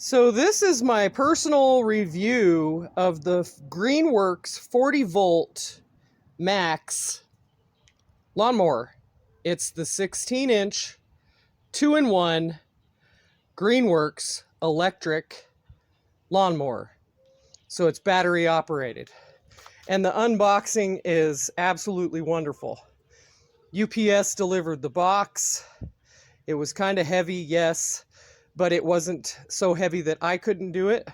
So this is my personal review of the Greenworks 40 volt max lawnmower. It's the 16-inch 2-in-1 Greenworks electric lawnmower. So it's battery operated. And the unboxing is absolutely wonderful. UPS delivered the box. It was kind of heavy, yes, but it wasn't so heavy that I couldn't do it.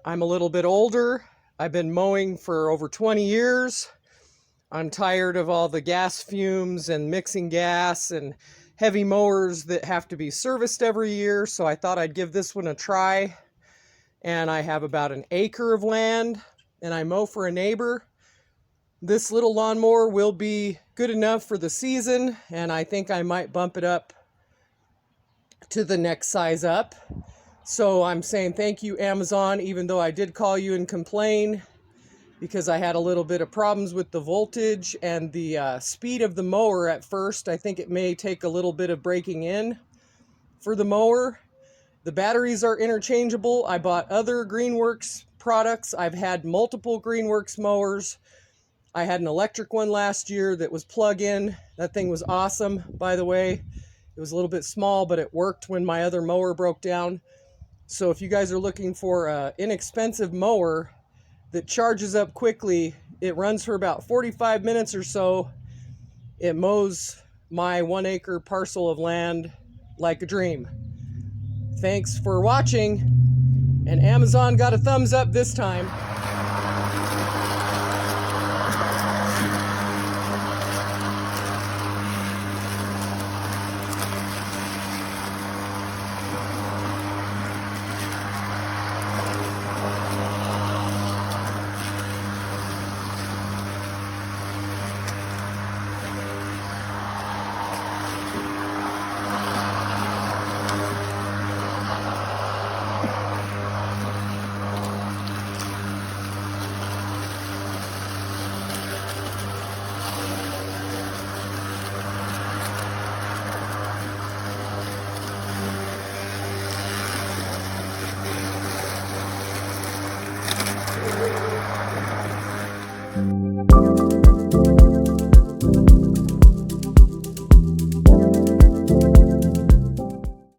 I'm a little bit older. I've been mowing for over 20 years. I'm tired of all the gas fumes and mixing gas and heavy mowers that have to be serviced every year, so I thought I'd give this one a try. And I have about an acre of land, and I mow for a neighbor. This little lawnmower will be good enough for the season, and I think I might bump it up to the next size up. So I'm saying thank you, Amazon, even though I did call you and complain because I had a little bit of problems with the voltage and the speed of the mower at first. I think it may take a little bit of breaking in for the mower. The batteries are interchangeable. I bought other Greenworks products. I've had multiple Greenworks mowers. I had an electric one last year that was plug-in. That thing was awesome, by the way. It was a little bit small, but it worked when my other mower broke down. So if you guys are looking for an inexpensive mower that charges up quickly, it runs for about 45 minutes or so. It mows my 1 acre parcel of land like a dream. Thanks for watching, and Amazon got a thumbs up this time.